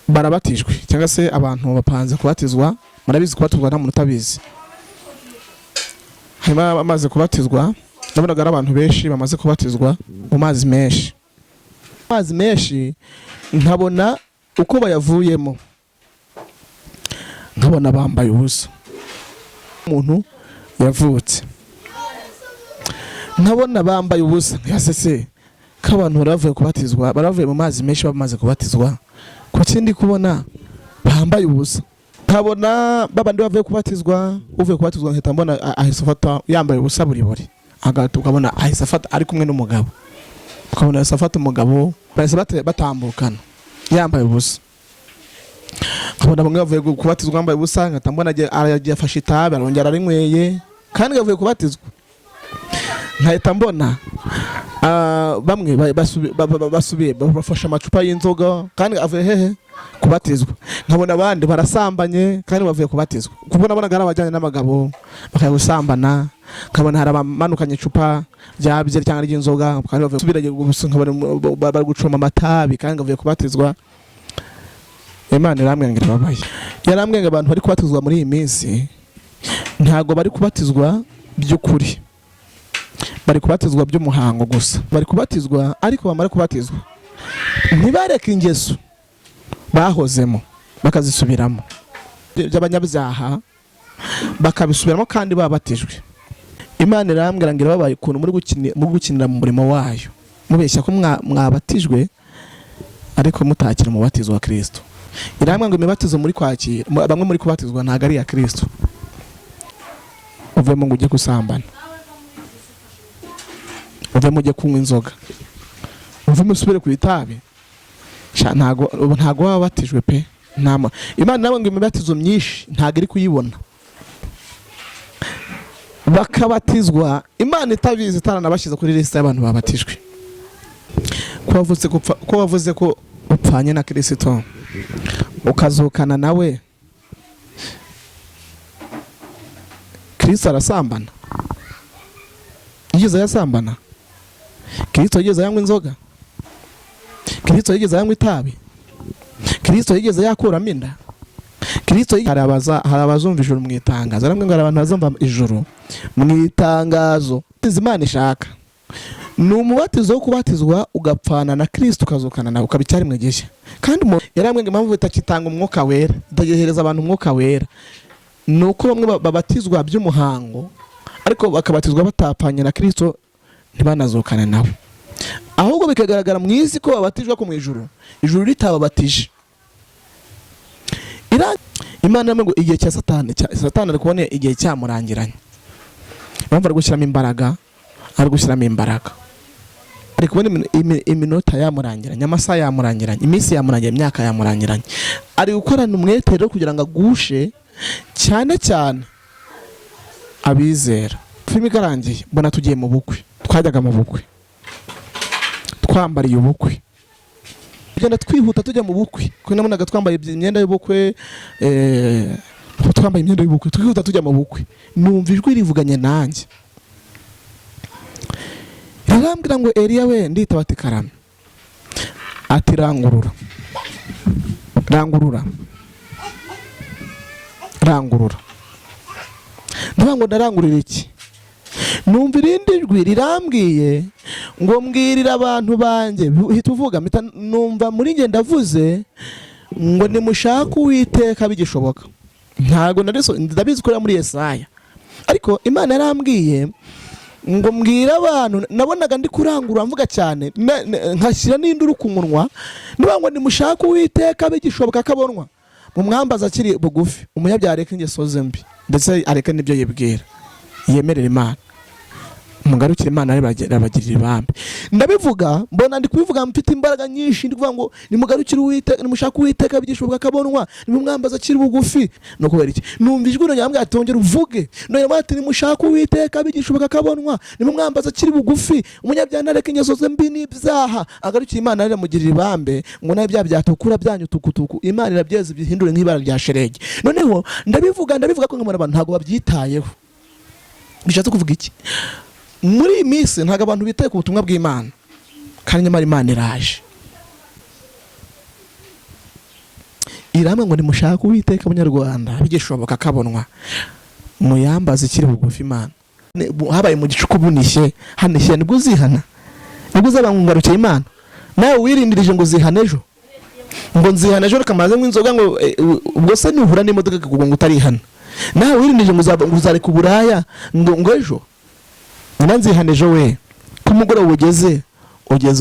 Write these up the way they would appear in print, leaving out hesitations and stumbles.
barabatijwe cyangwa se abantu bapanze kubatizwa. Murabizi kubatizwa nta muntu utabizi. Hanyuma bamaze kubatizwa, nabonaga ari abantu benshi bamaze kubatizwa mu mazi menshi. Amazi menshi nkabona uko bayavuyemo, nkabona bambaye ubusa. Umuntu yavutse nkabona bambaye ubusa. Yasese k'abantu baravuye kubatizwa, baravuye mu mazi menshi bamaze kubatizwa, kuki ndi kubona bambaye ubusa? Nkabona babandi bavuye kubatizwa, uvuye kubatizwa nkahita mbona ahise afata yambaye ubusa buri agahita ukabona ahise afata ari kumwe n'umugabo, ukabona ahise afata umugabo bahise batambukana yambaye ubusa. Nkabona bamwe bavuye kubatizwa bambaye ubusa, nkahita mbona aragiye afashe itabi arongera arinyweye kandi yavuye kubatizwa. Nkahita mbona bamwe basubiye bafashe amacupa y'inzoga kandi avuye hehe kubatizwa. Nkabona abandi barasambanye kandi bavuye kubatizwa. Kubona bonaga ari abajyanye n'abagabo bakaya gusambana. Nkabona hari abamanukanye icupa rya byeri cyangwa ry'inzoga kandi bavuye subiraje gusa. Nkabona bari gucoma amatabi kandi bavuye kubatizwa. Imana iramwenga babaye, yaramwenga abantu bari kubatizwa muri iyi minsi ntago bari kubatizwa by'ukuri, bari kubatizwa by'umuhango gusa. Bari kubatizwa ariko bamara kubatizwa ntibareke ingeso bahozemo bakazisubiramo by'abanyabyaha bakabisubiramo kandi babatijwe. Imana irambwira ngo babaye ukuntu muri gukinira mu murimo wayo, mubeshya ko mwabatijwe ariko mutakira umubatizo wa Kristo. Irambwira ngo imibatizo muri kwakira, bamwe muri kubatizwa ntago ari ya Kristo. Uve mu ngujye kusambana, uve mujye kunywa inzoga, uve musubire ku itabi, ntago wabatijwe pe. Imana nawe ngo imibatizo myinshi ntago iri kuyibona, bakabatizwa Imana itabizi itaranabashyize kuri liste y'abantu babatijwe. Ko wavuze ko upfanye na Kristo ukazukana nawe, Kristo arasambana? Yigeze yasambana? Kristo yigeze yanywa inzoga? Kristo yigeze yanywa itabi? Kristo yigeze yakuramo inda? Kristo hari abazumva ijuru mu itangazo. Aramwe ngo abantu bazumva ijuru mu itangazo. Imana ishaka ni umubatizo wo kubatizwa ugapfana na Kristo ukazukana nawe ukabicyari mu gihe. Kandi yaramwe ngo impamvu bitakitanga umwuka wera, itagehereza abantu umwuka wera, nuko bamwe babatizwa by'umuhango ariko bakabatizwa batapanye na Kristo ntibanazukane nawe. Ahubwo bikagaragara mu isi ko babatijwe ko mu ijuru ritababatije. Imana yamwe ngo igihe cya Satani ari kubona igihe cyamurangiranye. Bamva ari gushyiramo imbaraga, ari kubona iminota yamurangiranye, amasaha yamurangiranye, iminsi yamurangiranye, imyaka yamurangiranye. Ari gukorana umwete rero kugira ngo agushe cyane cyane abizera. Filime igarangiye mbona tugiye mu bukwe, twajyaga mu bukwe twambariye ubukwe, tugenda twihuta tujya mu bukwe, kuko nabonaga twambaye imyenda y'ubukwe, twambaye imyenda y'ubukwe twihuta tujya mu bukwe. Numva ijwi rivuganye nanjye rirambwira ngo Eliya we, nditaba ati karame, ati rangurura. Ndavuga ngo ndarangurira iki? Numva irindi jwi rirambwiye ngo mbwirira abantu banjye, hita uvuga. Numva muri nge ndavuze ngo nimushake Uwiteka bigishoboka. Ntago ndabizi ko muri Yesaya, ariko Imana yarambwiye ngo mbwira abantu. Nabonaga ndi kurangurura mvuga cyane, nkashyira n'induru ku munwa, ndavuga ngo nimushake Uwiteka bigishoboka akabonwa, mumwambaza akiri bugufi, umunyabyaha areke ingeso ze mbi ndetse areke n'ibyo yibwira, yemerera Imana, mugarukire Imana arabagirira ibambe. Ndabivuga mbona ndi kubivuga mfite imbaraga nyinshi, ndi kuvuga ngo nimugarukire Uwiteka, nimushake Uwiteka bigishoboka akabonwa, nimumwambaza akiri bugufi. No kubera iki? Numva ijwi ryambwira ati ongera uvuge. None bati nimushake Uwiteka bigishoboka akabonwa, nimumwambaza akiri bugufi, umunyabyaha areke ingeso ze mbi n'ibyaha, agarukire Imana aramugirira ibambe, ngo nawe bya byatukura byanyu tukutuku Imana irabyeze bihindure nk'ibara rya sheregi. Noneho ndabivuga ko nk'abantu ntago babyitayeho. Bishatse kuvuga iki? Muri iyi minsi ntago abantu bitaye ku butumwa bw'Imana, kandi nyamara Imana iraje. iramwe ngo nimushaka Uwiteka Abanyarwanda bigishoboka kabonwa muyambaze ikiri bugufi Imana habaye mu gicuku bunishye hanishye nibwo uzihana nibwo uzabangarukira Imana nawe wirindirije ngo uzihane ejo ngo nzihana ejo kamaze nk'inzoga ngo ubwo se nuhura n'imodoka kugira ngo utarihana nawe wirindirije ngo uzareka uburaya ngo ejo nzihane ejo we kumugoroba ugeze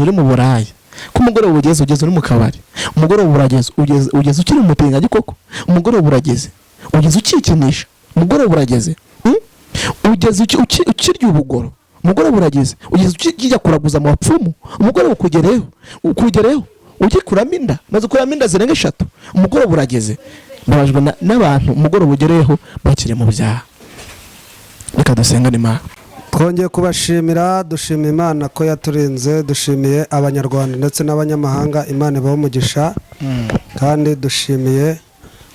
uri mu buraya kumugoroba ugeze uri mu kabari umugoroba urageze ugeze ukiri umutingagi koko umugoroba urageze ugeze ukikinisha umugoroba urageze ugeze ukirya ubugoro umugoroba urageze ugeze ukijya kuraguza mu bapfumu umugoroba ukugereho ugikuramo inda maze kuramo inda zirenga 3 umugoroba urageze babajwe n'abantu umugoroba ugereyeho bakire mu byaha reka dusengane Imana twongeye kubashimira dushimiye Imana ko yaturinze dushimiye abanyarwanda ndetse n'abanyamahanga Imana ibaho umugisha kandi dushimiye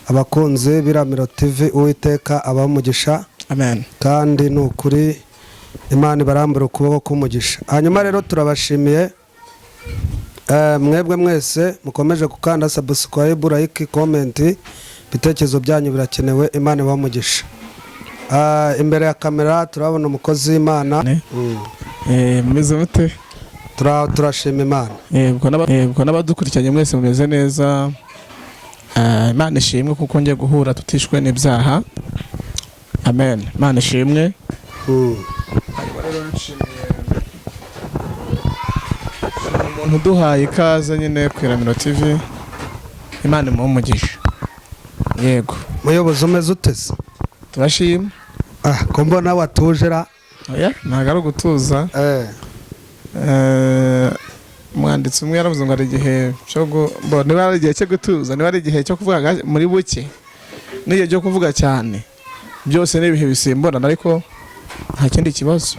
abakunzi b'Iramiro TV Uwiteka abaho umugisha amen kandi nukuri Imana ibarambura ukuboko k'umugisha hanyuma rero turabashimiye mwebwe mwese mukomeje gukanda subscribe like comment bitekerezo byanyu birakenewe Imana ibaho umugisha imbere ya kamera turabona umukozi w'Imana mumeze mute turashima Imana yego n'abadukurikiranye mwese mumeze neza Imana ishimwe kuko ngiye guhura tutishwe n'ibyaha amen Imana ishimwe umuntu duhaye ikaze nyine ku Iramiro TV Imana imuhe umugisha yego muyobozi umeze uteze turashima ko mbona watujera oya ntago ari gutuza umwanditsi umwe yaravuze ngo ari igihe cyo niba ari igihe cyo gutuza niba ari igihe cyo kuvuga muri buke n'igihe cyo kuvuga cyane byose n'ibihe bisimburana ariko nta kindi kibazo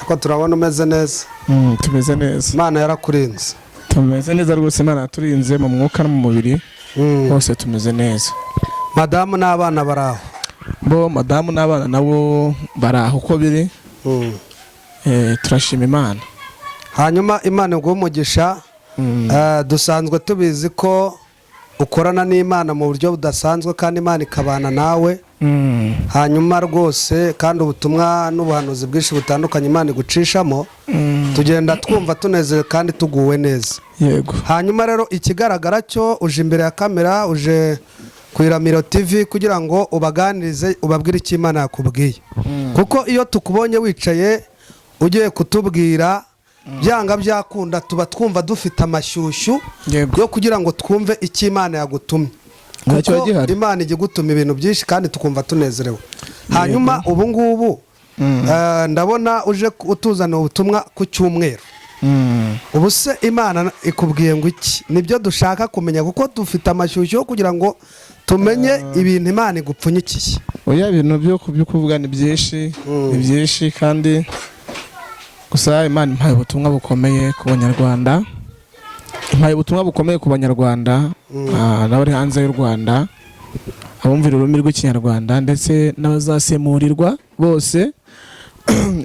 ko turabona umeze neza tumeze neza Imana yarakurinze tumeze neza rwose Imana yaturinze mu mwuka no mu mubiri hose tumeze neza madamu n'abana baraho madamu n'abana nabo baraho uko biri turashima Imana hanyuma Imana iguhe umugisha dusanzwe tubizi ko ukorana n'Imana mu buryo budasanzwe kandi Imana ikabana nawe hanyuma rwose kandi ubutumwa n'ubuhanuzi bwinshi butandukanye Imana igucishamo tugenda twumva tunezerewe kandi tuguwe neza yego hanyuma rero ikigaragara cyo uje imbere ya kamera uje ku Iramiro TV kugira ngo ubaganirize ubabwire icyo Imana yakubwiye kuko iyo tukubonye wicaye ugiye kutubwira byanga byakunda tuba twumva dufite amashyushyu yo kugira ngo twumve icyo Imana yagutumye kuko Imana ijya gutuma ibintu byinshi kandi tukumva tunezerewe hanyuma ubu ngubu ndabona uje utuzana ubutumwa ku cyumweru ubu se Imana ikubwiye ngo iki nibyo dushaka kumenya kuko dufite amashyushyu yo kugira ngo tumenye ibintu Imana igupfunyikiye oya ibintu byo kuvuga ni byinshi kandi gusa Imana impaye ubutumwa bukomeye ku Banyarwanda impaye ubutumwa bukomeye ku Banyarwanda n'abari hanze y'u Rwanda abumvira ururimi rw'Ikinyarwanda ndetse n'abazasemurirwa bose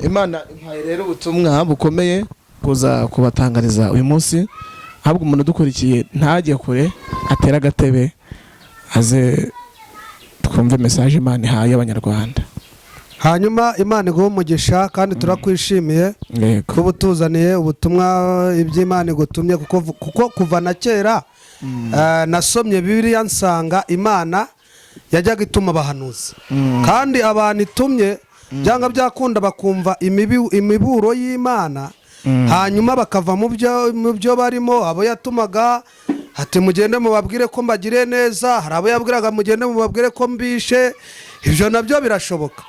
Imana impaye rero ubutumwa bukomeye kuza kubatangariza uyu munsi ahubwo umuntu dukurikiye ntajye kure atera agatebe aze twumve message Imana ihaye Abanyarwanda hanyuma Imana iguhe umugisha kandi turakwishimiye kuba utuzaniye ubutumwa iby'Imana igutumye kuko kuva na kera nasomye Bibiliya nsanga Imana yajyaga ituma abahanuzi kandi abantu itumye byanga byakunda bakumva imiburo y'Imana hanyuma bakava mu byo barimo abo yatumaga ati mugende mubabwire ko mbagire neza hari abo yabwiraga mugende mubabwire ko mbishe ibyo nabyo birashoboka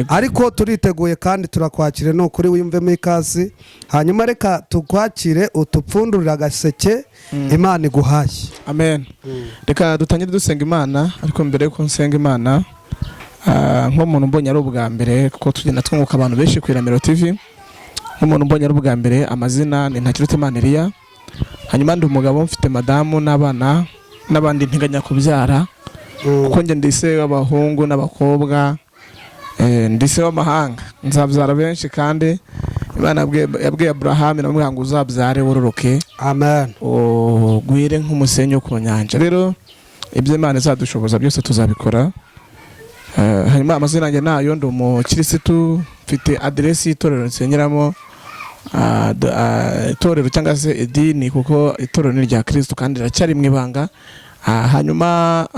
ariko turiteguye kandi turakwakire no kuri wiyumvemo ikazi hanyuma reka tukwakire utupfundurira agaseke Imana iguhaye amen reka dutangire dusenga Imana ariko mbere yuko nsenga Imana nk'umuntu mbonye ari ubwa mbere kuko tugenda twunguka abantu benshi ku Iramiro TV nk'umuntu mbonye ari ubwa mbere amazina ni Ntakirutimana Elia hanyuma ndi umugabo mfite madamu n'abana n'abandi nteganya kubyara kuko njye ndise w'abahungu n'abakobwa ndise w'amahanga nzabyara benshi kandi Imana yabwiye Abraham namubwira ngo uzabyare wororoke amen gwire nk'umusenyi ku nyanja rero ibyo Imana izadushoboza byose tuzabikora. Hanyuma amazina yanjye nayo ndi umukirisitu, mfite aderesi y'itorero nsengeramo, itorero cyangwa se idini, kuko itorero ni rya Kristo kandi riracyari mu ibanga. Hanyuma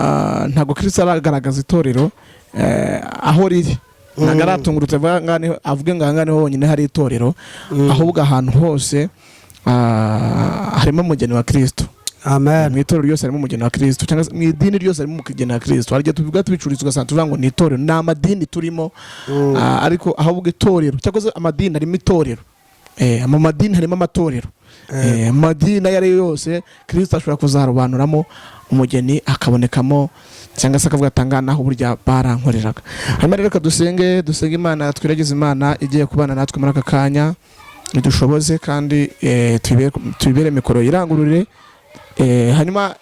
ntabwo Kristo aragaragaza itorero aho riri, ntabwo aratungurutse avuge ngo aha niho honyine hari itorero, ahubwo ahantu hose harimo umugeni wa Kristo. Amen. Mu itorero ryose harimo umugeni wa Kristo, cyangwa mu idini ryose harimo umugeni wa Kristo. Hari igihe tubivuga tubicuritse ugasanga tuvuga ngo ni itorero, ni amadini turimo, ariko ahubwo itorero cyangwa amadini harimo itorero. Mu madini harimo amatorero. Amadini ayo ari yo yose Kristo ashobora kuzarobanuramo umugeni akabonekamo, cyangwa se akavuga atanga naho burya barankoreraga. Hanyuma rero dusenge Imana, twiragize Imana igiye kubana natwe muri aka kanya, idushoboze kandi tubibere mikoro irangururire. Hanyuma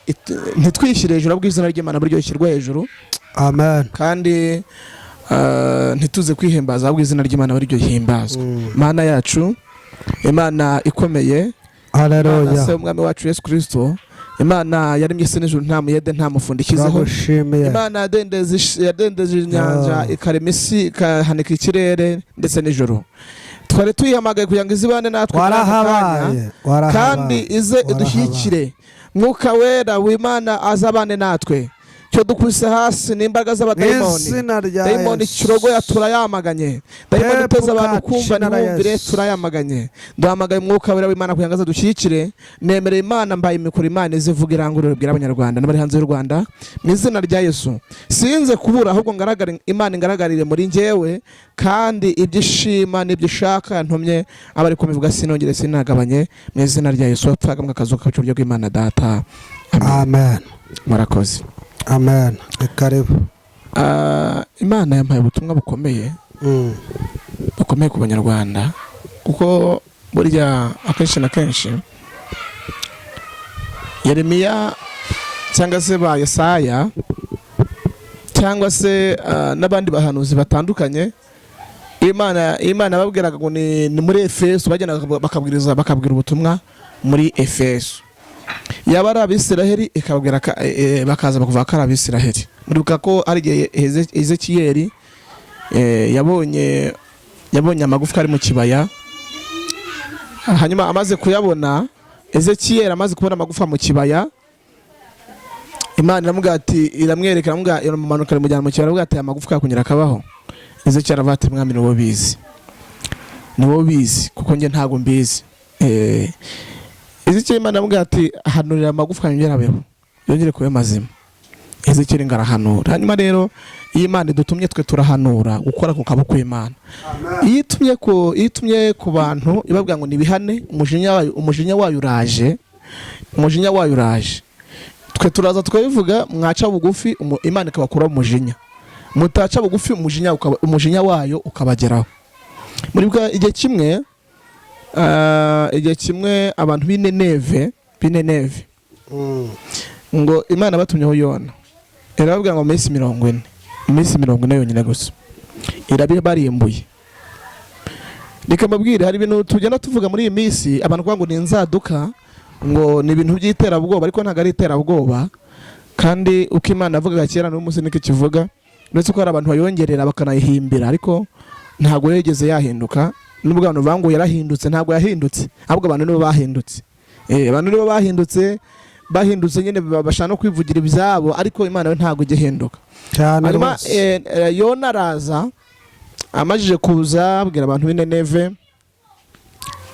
ntitwishyire hejuru, ahubwo izina ry'Imana buryo rishyirwa hejuru. Amen. Kandi ntituze kwihimbaza, ahubwo izina ry'Imana buryo rihimbazwa. Mana yacu, Imana ikomeye, haleluya, se umwami wacu Yesu Kristo, Imana yaremye isi n'ijuru nta muyede nta mufundikizeho. Imana yadendeje inyanja ikarema isi ikahanika ikirere ndetse n'ijuru. Twari tuyihamagaye kugira ngo izibane natwe kandi ize idushyikire. Mwuka wera w'Imana azabane natwe. Cyo dukubise hasi n'imbaraga z'abadayimoni. Dayimoni kirogoya turayamaganye. Dayimoni uteza abantu kumva ntibumvire turayamaganye. Duhamagaye Mwuka wera w'Imana kugira ngo azadushyikire. Nemereye Imana, mbaye imikoro, Imana izivuga irangurure bwira abanyarwanda n'abari hanze y'u Rwanda mu izina rya Yesu. Sinze kubura, ahubwo Imana ingaragarire muri njyewe, kandi ibyishima n'ibyishaka yantumye abari kumivuga sinongere sinagabanye mu izina rya Yesu. Wapfaga mu kazu k'uburyo bw'Imana Data. Amen. Murakoze. Amen. Karibu. Imana yampaye ubutumwa bukomeye ku banyarwanda, kuko burya akenshi na kenshi Yeremiya cyangwa se ba Yesaya cyangwa se n'abandi bahanuzi batandukanye, Imana babwiraga ngo ni muri Efeso, bagenda bakabwira ubutumwa muri Efeso. Yaba ari Abisiraheli ikabwira bakaza bakuvuga ko ari Abisiraheli. Muribuka ko ari igihe Ezekiyeli yabonye amagufwa ari mu kibaya. Hanyuma amaze kuyabona, Ezekiyeli amaze kubona amagufwa mu kibaya, Imana iramubwira ati, iramwereka, iramumanuka imujyana mu kibaya, iramubwira ati amagufwa yakunyura akabaho. Ezekiyeli aravuga ati, mwami ni wowe ubizi kuko njye ntabwo mbizi. Ezekiyeli Imana iramubwira ati, hanurira amagufwa yongere abeho, yongere kuba mazima. Ezekiyeli ngarahanura. Hanyuma rero iyo Imana idutumye twe turahanura, gukora ku kaboko k'Imana. Iyo itumye ku bantu ibabwira ngo nibihane, umujinya wayo uraje. Twe turaza tukabivuga, mwaca bugufi Imana ikabakura umujinya. Mutaca bugufi umujinya wayo ukabageraho. Muribuka igihe kimwe abantu b'Ineneve ngo Imana batumyeho Yona, irababwira ngo iminsi 40 yonyine gusa irabibarimbuye. Nikamabwire, hari ibintu tugenda tuvuga muri iyi minsi, abantu kuvuga ngo ni inzaduka, ngo ni ibintu by'iterabwoba, ariko ntabwo ari iterabwoba. Kandi uko Imana yavugaga kera n'umunsi niko kivuga, uretse ko hari abantu bayongerera bakanayihimbira, ariko ntabwo yigeze yahinduka. Nubwo abantu bavuga ngo yarahindutse, ntabwo yahindutse, ahubwo abantu nibo bahindutse. Abantu nibo bahindutse nyine bashaka no kwivugira ibyabo, ariko Imana we ntabwo ijya ihinduka. Hanyuma Yona araza, amajije kuza abwira abantu b'Ineneve,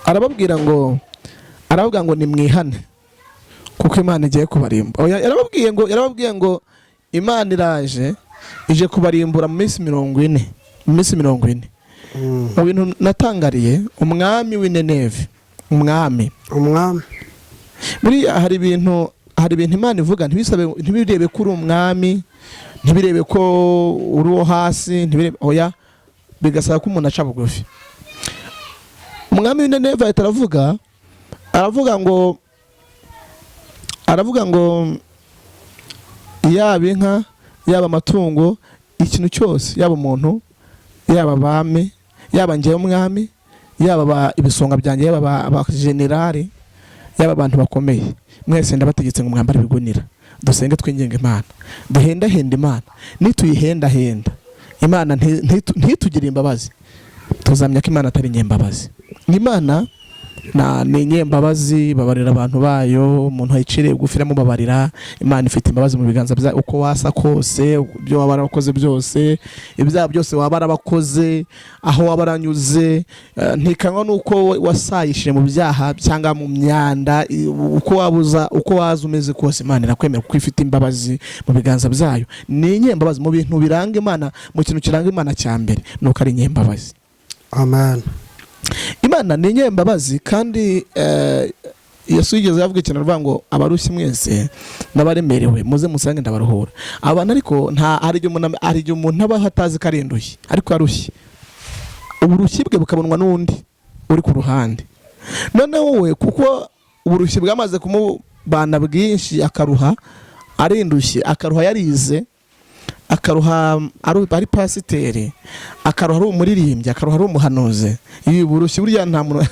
arababwira ngo nimwihane kuko Imana igiye kubarimbura. Yarababwiye ngo Imana iraje ije kubarimbura mu minsi 40. Mu bintu natangariye, umwami w'Ineneve, umwami muri hari ibintu Imana ivuga, ntibirebe ko uri umwami, ntibirebe ko uri uwo hasi, oya, bigasaba ko umuntu aca bugufi. Umwami w'Ineneve ahita aravuga ngo yaba inka, yaba amatungo, ikintu cyose, yaba umuntu, yaba abami, yaba njyewe umwami, yaba ibisonga byanjye, yaba aba generali, yaba abantu bakomeye, mwese ndabategetse ngo mwambare ibigunira, dusenge twinginga Imana, duhendahenda Imana. Nituyihendahenda Imana ntitugire imbabazi, tuzamya ko Imana atari nyembabazi. Imana ni nyembabazi, babarira abantu bayo. Umuntu ayicire gufira mu babarira. Imana ifite imbabazi mu biganza bya uko wasa kose, byo waba warakoze byose, ibyaha byose waba warabakoze, aho waba waranyuze, ntikanywa nuko wasayishije mu byaha cyangwa mu myanda, uko waza umeze kose, Imana irakwemera kuko ifite imbabazi mu biganza byayo. Ni nyembabazi mu bintu biranga Imana, mu kintu kiranga Imana cya mbere nuko ari nyembabazi. Amen. Imana ni nyembabazi kandi Yesu yigeze yavuga ikintu avuga ngo abarushye mwese n'abaremerewe muze musange ndabaruhura. Abantu ariko hari igihe umuntu aba hatazi karinduye ariko yarushye, uburushyi bwe bukabonwa n'undi uri ku ruhande. None wowe kuko uburushyi bwamaze kumubana bwinshi, akaruha arindushye, akaruha yarize, akaruha ari pasiteri, akaruha ari umuririmbyi, akaruha ari umuhanuzi. Ibi burushyi burya nta muntu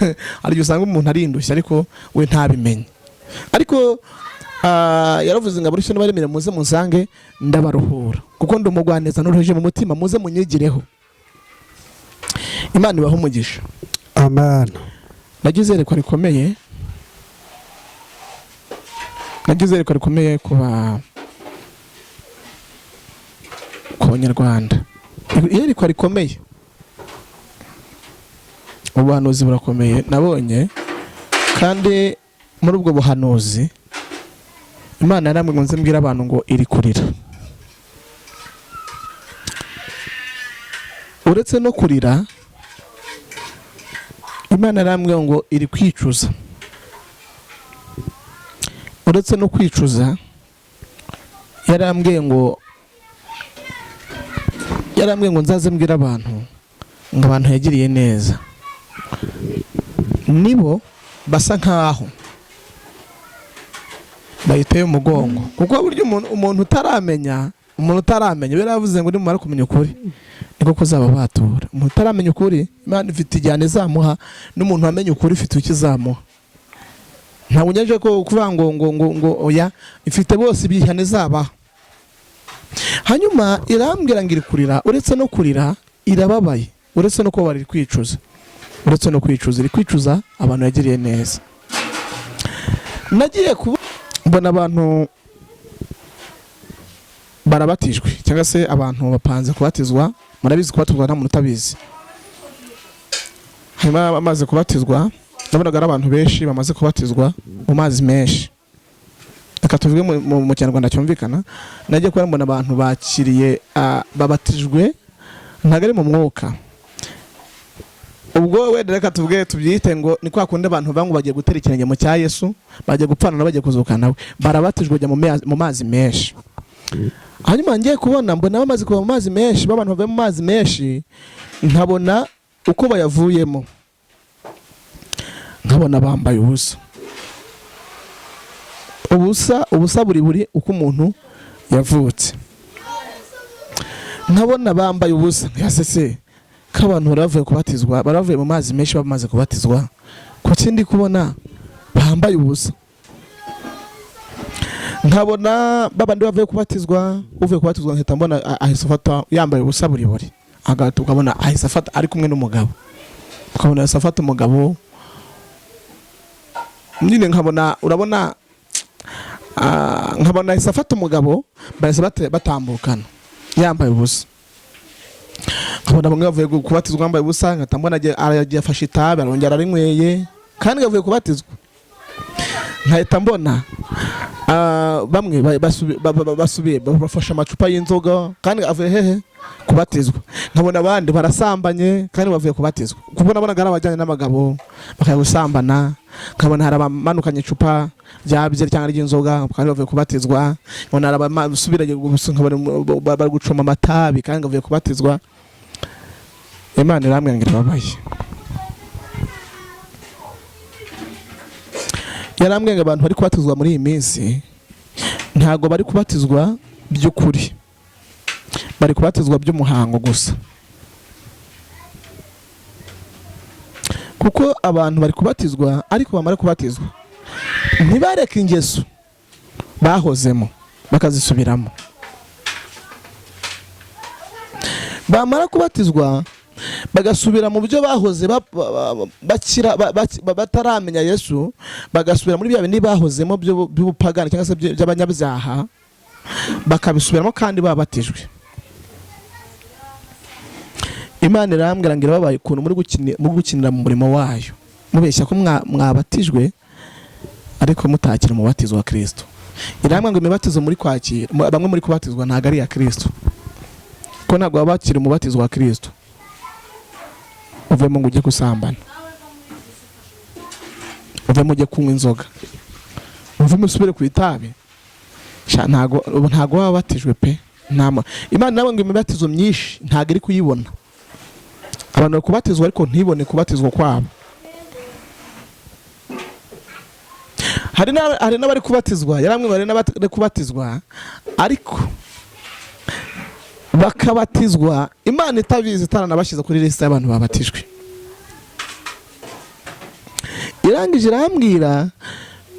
ari usanga umuntu arindushye ariko we ntabimenye. Ariko yaravuze ngo abarushye n'abaremere muze musange ndabaruhura, kuko ndumugwaneza n'uruhije mu mutima, muze munyigireho. Imana ibaho umugisha. Amen. Nagize reko rikomeye, ku Banyarwanda. Iyerekwa rikomeye, ubuhanuzi burakomeye nabonye, kandi muri ubwo buhanuzi Imana yaramwe ngo nze mbwira abantu ngo iri kurira. Uretse no kurira, Imana yaramwe ngo iri kwicuza. Uretse no kwicuza, yarambwiye ngo nzaze mbwira abantu ngo abantu yagiriye neza. Nibo basa nkaho bayiteye umugongo, kuko buryo umuntu utaramenya biravuze ngo nimara kumenya ukuri niko kuzaba batura. Umuntu utaramenya ukuri, Imana ifite igihano izamuha, n'umuntu wamenye ukuri ifite ikizamuha. Ntabwo unyeje ko kuvuga ngo oya, ifite bose ibihano izabaha. Hanyuma irambwira ngo iri kurira. Uretse no kurira irababaye, uretse no kuba bari kwicuza, uretse no kwicuza iri kwicuza abantu yagiriye neza. Nagiye mbona abantu barabatijwe, cyangwa se abantu bapanze kubatizwa. Murabizi kubatizwa nta muntu utabizi. Hanyuma bamaze kubatizwa, nabonaga ari abantu benshi bamaze kubatizwa mu mazi menshi. Reka tuvuge mu Kinyarwanda cyumvikana. Nagiye kubona mbona abantu bakiriye babatijwe ntago ari mu mwuka. Ubwo wenda reka tubyite ngo ni kwa kundi abantu bangu bagiye gutera ikirenge mu cya Yesu, bagiye gupfana na bagiye kuzuka nawe, barabatijwe bajya mu mazi menshi. Hanyuma ngiye kubona mbona bamaze kuba mu mazi menshi, babantu bavuye mu mazi menshi, nkabona uko bayavuyemo, nkabona bambaye ubusa buri uko umuntu yavutse. Nkabona bambaye ubusa, yasese k'abantu baravuye mu mazi menshi bamaze kubatizwa, kuki ndi kubona bambaye ubusa. Nkabona babandi bavuye kubatizwa, uvuye kubatizwa nkahita mbona ahise afata yambaye ubusa buri agahita ukabona ahise afata ari kumwe n'umugabo, ukabona ahise afata umugabo nyine. Nkabona urabona nkabona ahise afata umugabo, bahise batambukana yambaye ubusa. Nkabona bamwe bavuye kubatizwa bambaye ubusa, nkahita mbona aragiye afashe itabi arongera arinyweye kandi yavuye kubatizwa. Nkahita mbona bamwe basubiye bafashe amacupa y'inzoga kandi avuye hehe kubatizwa. Nkabona abandi barasambanye kandi bavuye kubatizwa. Kubona bonaga abajyanye n'abagabo bakaya gusambana. Nkabona hari abamanukanye icupa rya byeri cyangwa ry'inzoga kandi bavuye kubatizwa. Nkabona hari abasubiraje bari gucoma amatabi kandi bavuye kubatizwa. Imana iramwe ngo irababaye. Yarambwiye ngo abantu bari kubatizwa muri iyi minsi ntago bari kubatizwa by'ukuri, bari kubatizwa by'umuhango gusa. Kuko abantu bari kubatizwa ariko bamara kubatizwa ntibareke ingeso bahozemo, bakazisubiramo. Bamara kubatizwa bagasubira mu byo bahoze bakira bataramenya Yesu, bagasubira muri bya bindi bahozemo by'ubupagani cyangwa se by'abanyabyaha, bakabisubiramo kandi babatijwe. Imana irambwira ngo irababaye ukuntu muri gukinira mu murimo wayo, mubeshya ko mwabatijwe ariko mutakira umubatizo wa Kristo. Irambwira ngo imibatizo muri kwakira, bamwe muri kubatizwa ntago ari ya Kristo, ko ntabwo babakira umubatizo wa Kristo. Uvemo ngo ujye gusambana, uvemo ujye kunywa inzoga, uvemo usubire ku itabi, ntago wabatijwe pe. Imana nawe ngo imibatizo myinshi ntago iri kuyibona. Abantu bari kubatizwa ariko ntibone kubatizwa kwabo. Hari n'abari kubatizwa, yaramwe bari n'abari kubatizwa ariko bakabatizwa Imana itabizi, itaranabashyize kuri liste y'abantu babatijwe. Irangije irambwira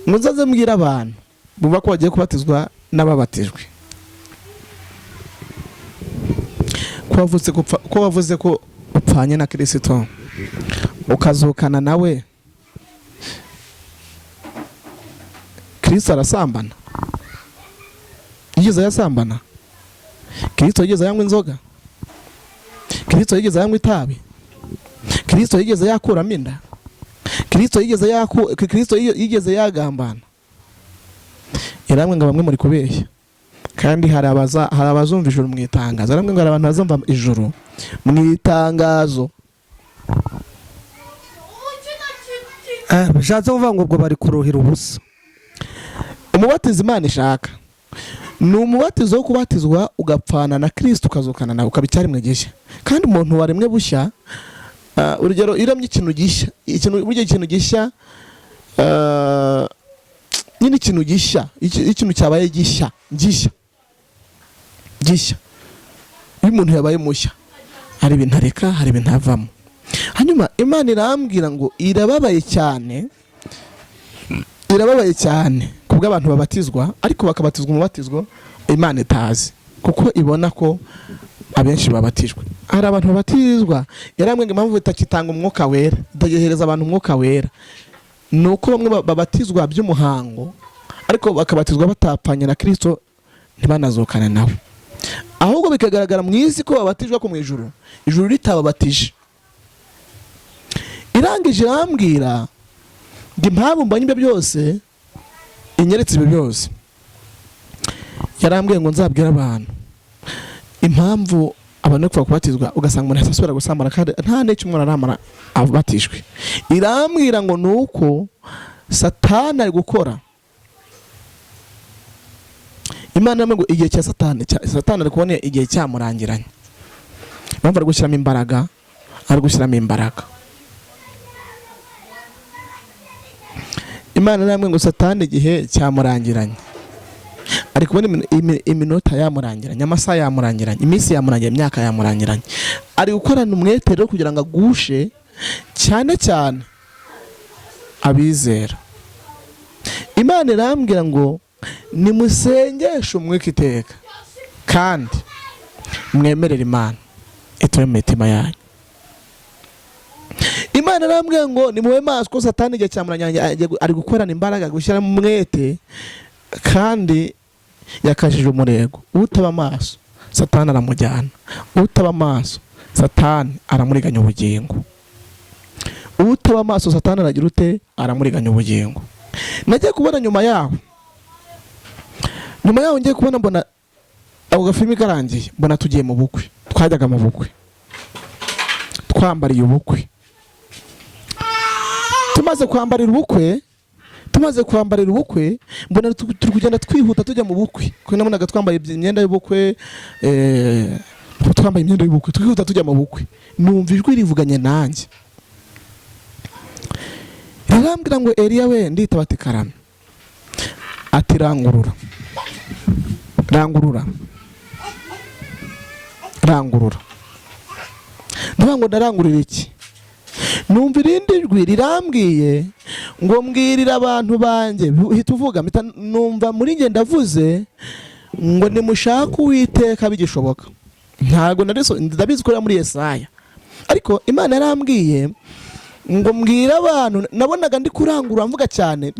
muzaze mbwira abantu bumva ko bagiye kubatizwa n'ababatijwe, ko wavuze ko upfanye na Kristo ukazukana nawe. Kristo arasambana? Yigeze yasambana? Kristo yigeze yanywa inzoga? Kristo yigeze yanywa itabi? Kristo yigeze yakuramo inda? Kristo yigeze yagambana? Iramwe ngo bamwe muri kubeshya, kandi hari abazumva ijuru mu itangazo. Iramwe ngo hari abantu bazumva ijuru mu itangazo. Bishatse kuvuga ngo ubwo bari kuruhira ubusa. Umubatizo Imana ishaka ni umubatizo wo kubatizwa ugapfana na Kristo, ukazukana nawe, ukaba icyaremwe gishya. Kandi umuntu waremwe bushya, urugero iramye ikintu gishya, ikintu gishya, nyine ikintu gishya, ikintu cyabaye gishya. Iyo umuntu yabaye mushya, hari ibintu areka, hari ibintu avamo. Hanyuma Imana irambwira ngo irababaye cyane kubwo abantu babatizwa ariko bakabatizwa umubatizo Imana itazi, kuko ibona ko abenshi babatijwe. Hari abantu babatizwa, yaramwe ngo impamvu itakitanga umwuka wera, itagehereza abantu umwuka wera, nuko bamwe babatizwa by'umuhango ariko bakabatizwa batapanye na Kristo, ntibanazokane nawe. Ahubwo bikagaragara mu isi ko babatijwe ko mu ijuru ritababatije. Irangije irambwira ngo impamvu mbanye ibyo byose, inyeretse ibyo byose, yarambwiye ngo nzabwira abantu impamvu abantu bapfa kubatizwa ugasanga umuntu asubira gusambana kandi nta n'icyo umuntu aramara abatijwe. Irambwira ngo nuko Satani ari gukora. Imana ngo igihe cya Satani ari kubona igihe cyamurangiranye, impamvu ari gushyiramo imbaraga. Imana namwe ngo Satani igihe cyamurangiranye, ari kubona iminota yamurangiranye, amasaha yamurangiranye, iminsi yamurangiranye, imyaka yamurangiranye. Ari gukorana umwete rero kugira ngo agushe cyane cyane abizera. Imana irambwira ngo nimusengeshe umwuka iteka kandi mwemerere Imana ituye mu mitima yanyu. Imana irambwira ngo nimuwe maso ko Satani igihe cyamurangiranye ari gukorana imbaraga, gushyira mu mwete, kandi yakajije umurego. Utaba maso Satani aramujyana, utaba maso Satani aramuriganya ubugingo, utaba maso Satani aragira ute? Aramuriganya ubugingo. Nagiye kubona nyuma yaho ngiye kubona mbona ako gafilimi karangiye, mbona tugiye mu bukwe, twajyaga mu bukwe, twambariye ubukwe. Tumaze kwambarira ubukwe mbona turi kugenda twihuta tujya mu bukwe, kuko nabonaga twambaye imyenda y'ubukwe, twihuta tujya mu bukwe. Numva ijwi rivuganye nanjye, rirambwira ngo Eliya we, nditaba ati karame, ati rangurura. Ndavuga ngo ndarangurira iki? Numva irindi jwi rirambwiye ngo mbwirira abantu banjye, hita uvuga. Numva muri nge ndavuze ngo nimushake Uwiteka bigishoboka. Ntago ndabizi ko muri Yesaya, ariko Imana yarambwiye ngo mbwira abantu, nabonaga ndi kurangura mvuga cyane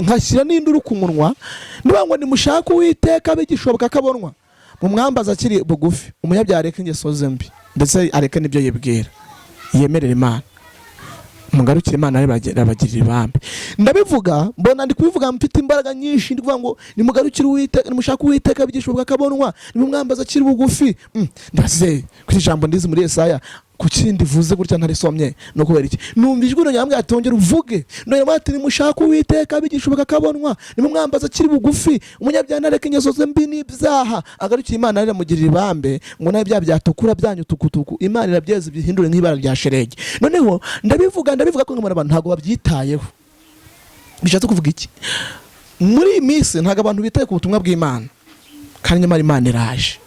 nkashyira n'induru ku munwa, niba ngo nimushake Uwiteka bigishoboka akabonwa, mumwambaza akiri bugufi, umunyabyaha areke ingeso ze mbi ndetse areke n'ibyo yibwira, yemerera Imana, mugarukire Imana arabagirira ibambe. Ndabivuga mbona ndi kubivuga mfite imbaraga nyinshi, ndi kuvuga ngo nimugarukire Uwiteka, nimushake Uwiteka bigishoboka akabonwa, nimumwambaza akiri bugufi. Ndaze kuri ijambo ndizi muri Yesaya kukindi vuze gutya ntarisomye no kubera iki numva ijwi ryambwe atongera uvuge none bati nimushaka Uwiteka bigishoboka akabonwa, nimumwambaza akiri bugufi, umunyabyaha areke ingeso ze mbi n'ibyaha, agarukire Imana aramugirira ibambe, ngo nawe bya byatukura byanyu tukutuku Imana irabyeze bihindure nk'ibara rya shelegi. Noneho ndabivuga ko nk'abantu ntago babyitayeho. Bishatse kuvuga iki? Muri iyi minsi ntago abantu bitaye ku butumwa bw'Imana, kandi nyamara Imana iraje.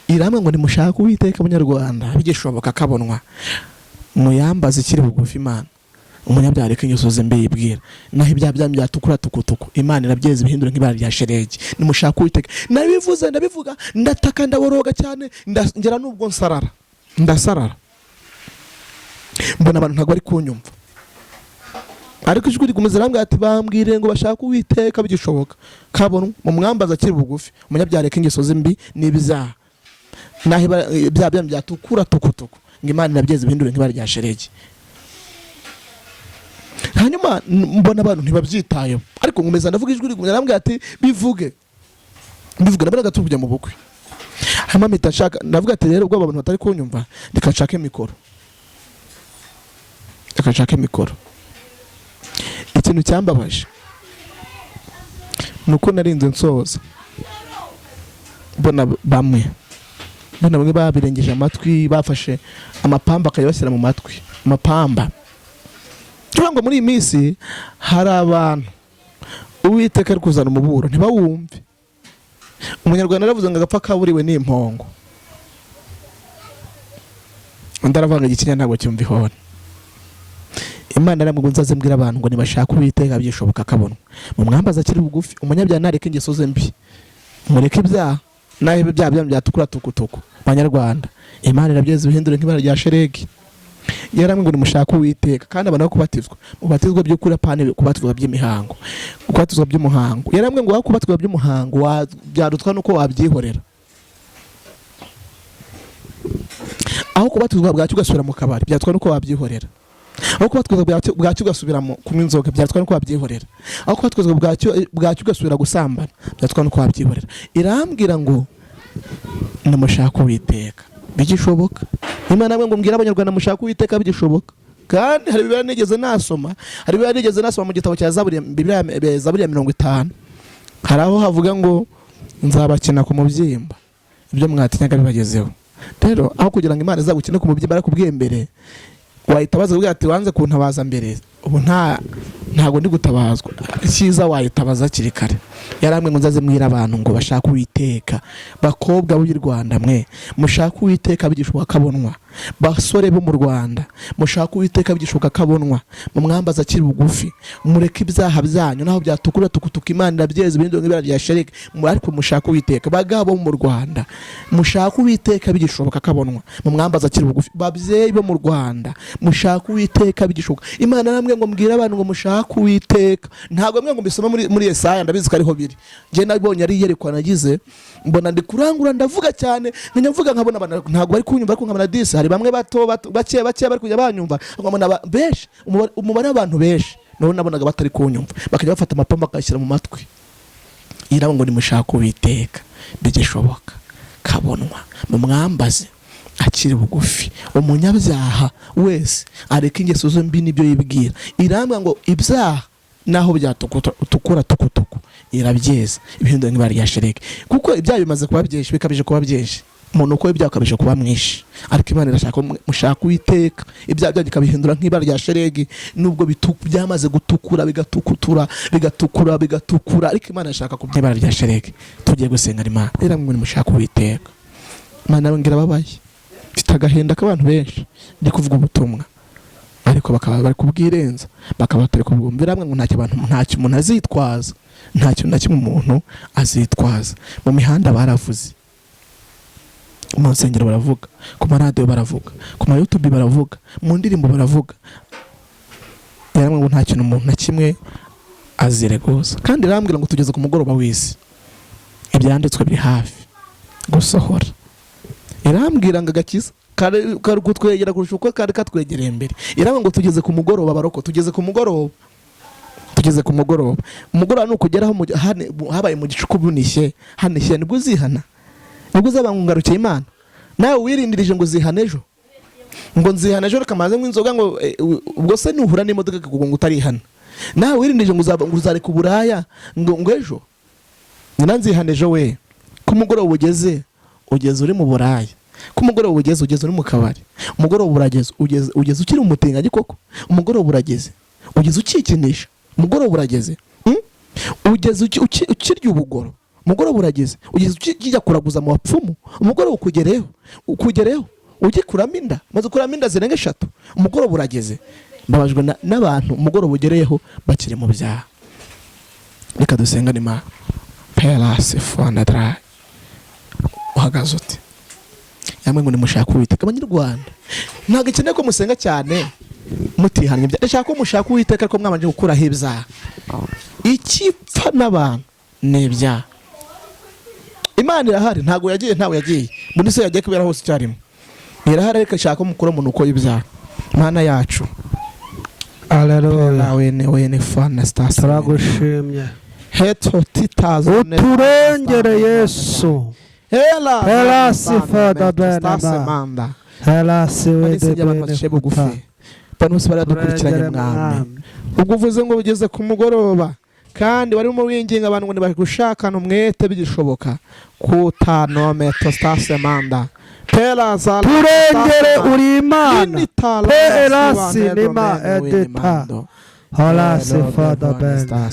Iramwe ngo nimushake Uwiteka Munyarwanda bigishoboka akabonwa, muyambaze ikiri bugufi Imana, umunyabyaha areke ingeso ze mbi yibwira, naho ibyaha byanyu byatukura tukutuku Imana irabyeze bihindure nk'ibara rya shelegi. Nimushake Uwiteka. Nabivuze ndabivuga ndataka ndaboroga cyane, ngera nubwo ndasarara, mbona abantu ntago bari kunyumva, ariko ijwi rigumeze rambwe ati bambwire ngo bashake Uwiteka bigishoboka kabonwa, mumwambaza akiri bugufi, umunyabyaha areke ingeso ze mbi n'ibyaha, naho ibyaha byanyu byatukura tukutuku ngo Imana irabyeze bihindure nk'ibara rya shelegi. Hanyuma mbona abantu ntibabyitayeho, ariko ngumeza ndavuga ijwi rigumye rambwe ati bivuge nabaraga tujya mu bukwe. Hanyuma mpita nshaka ndavuga ati rero ubwo abantu batari kunyumva reka nshake mikoro. Ikintu cyambabaje nuko narinze nsoza mbona bamwe babirengeje amatwi, bafashe amapamba akayabashyira mu matwi, amapamba. Cyangwa muri iyi minsi hari abantu Uwiteka ari kuzana umuburo ntibawumve. Umunyarwanda aravuze ngo agapfa kaburiwe n'impongo, undi aravanga igikinya ntabwo cyumva ihoni. Imana aramubwira nzaze mbwira abantu ngo nibashake Uwiteka byishoboka akabonwa, mumwambaza akiri bugufi, umunyabyaha nareke ingeso ze mbi, mureke ibyaha naho ibyaha byanyu byatukura tukutuku. Banyarwanda, Imana irabyeze bihindure nk'ibara rya shelegi. Yaramwe ngo nimushake Uwiteka, kandi abantu kubatizwa mubatizwa by'ukuri apane kubatizwa by'imihango, kubatizwa by'umuhango. Yaramwe ngo kubatizwa by'umuhango byarutwa nuko wabyihorera, aho kubatizwa bwacyo ugasubira mu kabari byatwa nuko wabyihorera, aho kubatizwa bwacyo ugasubira kunywa inzoga byatwa nuko wabyihorera, aho kubatizwa bwacyo ugasubira gusambana byatwa nuko wabyihorera. Irambwira ngo nimushake Uwiteka bigishoboka. Imana namwe ngo mbwira abanyarwanda mushake Uwiteka bigishoboka. Kandi hari bibera nigeze nasoma mu gitabo cya Zaburi ya 50, hari aho havuga ngo nzabakina ku mubyimba ibyo mwatinyaga bibagezeho. Rero aho kugira ngo Imana izagukine ku mubyimba arakubwiye mbere, wahita baza ati wanze kuntabaza mbere, ubu ntago ndi gutabazwa, icyiza wayitabaza kiri kare. Yaramwe ngo nzaze mwira abantu ngo bashake Uwiteka, bakobwa b'u Rwanda mwe mushake Uwiteka bigishoboka akabonwa, basore bo mu Rwanda mushake Uwiteka bigishoboka akabonwa, mumwambaza akiri bugufi, mureke ibyaha byanyu naho byatukura tukutuka Imana irabyeze bihindure nk'ibara rya shelegi, ariko mushake Uwiteka. Bagabo mu Rwanda mushake Uwiteka bigishoboka akabonwa, mumwambaza akiri bugufi. Babyeyi bo mu Rwanda mushake Uwiteka bigishoboka. Imana namwe ngo mbwira abantu ngo mushake Uwiteka. Ntago mwe ngo mbisoma muri Yesaya, ndabizi ko ariho biri. Je nabonye ari yerekwa nagize, mbona ndi kurangura ndavuga cyane, nyavuga nkabona abantu ntago bari kunyumva, ariko nkabona disi hari bamwe bato bake bari kujya banyumva, nkabona benshi umubare w'abantu benshi none nabonaga batari kunyumva, bakajya bafata amapamba akashyira mu matwi. Irabo ngo nimushake Uwiteka bigishoboka kabonwa, mumwambaze akiri bugufi, umunyabyaha wese areke ingeso ze mbi n'ibyo yibwira. Irambwa ngo ibyaha naho byatukura tukutuku irabyeza ibihindura nk'ibara rya shelegi, kuko ibyaha bimaze kuba byinshi, bikabije kuba byinshi, umuntu uko ibyaha kabije kuba mwinshi. Ariko Imana irashaka mushaka Uwiteka, ibyaha byanyu bikabihindura nk'ibara rya shelegi, nubwo byamaze gutukura bigatukura, ariko Imana irashaka kubyibara rya shelegi. Tugiye gusenga Imana, rero mwe mushaka Uwiteka. Imana ngira babaye mfite agahinda k'abantu benshi ndi kuvuga ubutumwa, ariko bakaba bari kubwirenza, bakaba batari kubwumvira. Hamwe ngo ntacyo umuntu azitwaza nta kintu na kimwe umuntu azitwaza. Mu mihanda baravuze, mu nsengero baravuga, ku maradiyo baravuga, ku ma YouTube baravuga, mu ndirimbo baravuga. Yaramwe ngo nta kintu umuntu na kimwe azireguza. Kandi rambwira ngo tugeze ku mugoroba w'isi, ibyanditswe biri hafi gusohora. Irambwira ngo agakiza kari kutwegera kurusha uko kari katwegereye mbere. Irambwira ngo tugeze ku mugoroba baroko, tugeze ku mugoroba. Umugoroba nukugeraho habaye mu gicuku bunishye, hanishye nibwo uzihana, nibwo uzabangungarukiye Imana. Nawe wirindirije ngo uzihane ejo, ngo nzihane ejo kamaze nk'inzoga, ngo ubwo se nuhura n'imodoka kugonga utarihana. Nawe wirindirije ngo uzareka uburaya ngo ejo nyina nzihane ejo. We ku mugoroba ugeze uri mu buraya, ku mugoroba ugeze uri mu kabari, umugoroba urageze ugeze ukiri umutinganyi koko, umugoroba urageze ugeze ukikinisha, umugoroba urageze ugeze ukirya ubugoro, umugoroba urageze ugeze ukijya kuraguza mu bapfumu, umugoroba ukugereho ugikuramo inda, maze ukuramo inda zirenga 3, umugoroba urageze. Mbabajwe n'abantu umugoroba ugereyeho bakiri mu byaha. Reka dusengane Imana. Pelasi fondadra uhagaze uti yamwe ngo nimushaka Uwiteka. Abanyarwanda ntabwo ikeneye ko musenga cyane mutihanye. Ndashaka ko mushaka Uwiteka ko mwabanje gukuraho ibyaha. Ikipfa n'abantu ni ibyaha. Imana irahari, ntawe yagiye muri se yagiye kubera hose cyarimo. Irahari, reka shaka mukuru umuntu uko ibyaha. Mana yacu, Haleluya, wene fana stasi turagushimye, heto titazo uturengere Yesu. Hela sifa da bena, hela siwe de bena. Bantu baradukurikiranye Mwami, ubwo uvuze ngo ugeze ku mugoroba kandi warimo winginga abantu ngo nibashakana umwete bigishoboka kutanometo stase manda. Turengere uri Imana, Pela sinema edeta, Hala sifa da bena.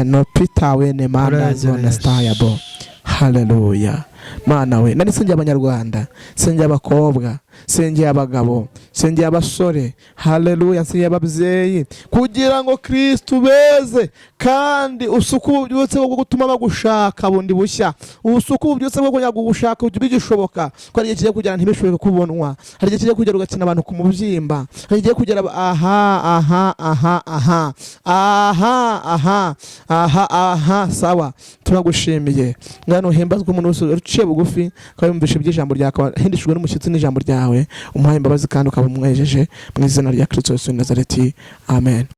No pita wene manda zone stayabo. Haleluya. Mana we, nari sengeye Abanyarwanda, sengeye abakobwa, sengeye abagabo, sengeye abasore. Haleluya. Sengeye ababyeyi kugira ngo Kristo beze kandi usuku ububyutse bwo gutuma bagushaka bundi bushya. Usuku ububyutse bwo kujya gushaka bigishoboka ko ari igihe kujyana ntibishoboke kubonwa. Hari igihe kujya ugakina abantu ku mubyimba. Hari igihe kugera sawa. Turagushimiye ngano himbazwe umuntu wese uciye bugufi kayumvisha iby'ijambo ryawe, hindishijwe n'umushyitsi n'ijambo ryawe, umuhaye imbabazi kandi ukaba umwejeje mu izina rya Kristo Yesu Nazareti. Amen.